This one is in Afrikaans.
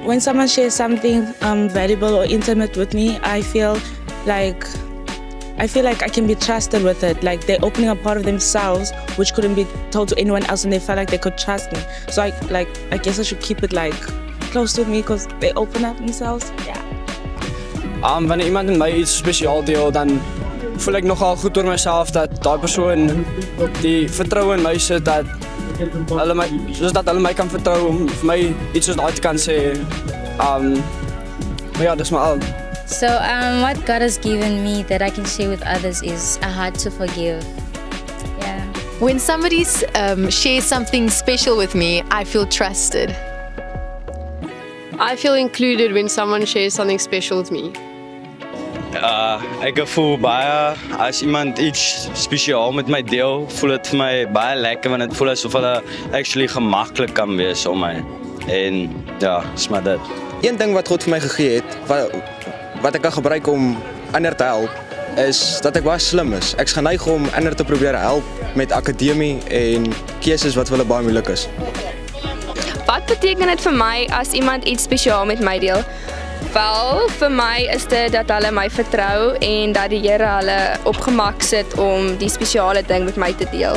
when someone shares something valuable or intimate with me, I feel like I can be trusted with it. Like they're opening a part of themselves which couldn't be told to anyone else, and they felt like they could trust me. So I guess I should keep it like close to me because they open up themselves. Yeah. Wanneer iemand in my iets spesiaal deel, dan voel ek nogal goed oor myself dat daai persoon die vertroue in my sit dat hulle my kan vertrou om vir my iets soos daai te kan sê. Maar ja, dis maar al. So what God has given me that I can share with others is a heart to forgive. Yeah. When somebody shares something special with me, I feel trusted. I feel included when someone shares something special with me. Ek voel baie as iemand iets spesiaal met my deel, voel dit vir my baie lekker want dit voel asof hulle actually gemaklik kan wees om my. En ja, is maar dit. Een ding wat God vir my gegee het, wat ek kan gebruik om ander te help, is dat ek baie slim is. Ek's geneig om ander te probeer help met akademie en keuses wat vir hulle baie moeilik is. Wat beteken dit vir my as iemand iets spesiaal met my deel? Wel, vir my is dit dat hulle my vertrou en dat die Here hulle op gemak sit om die spesiale ding met my te deel.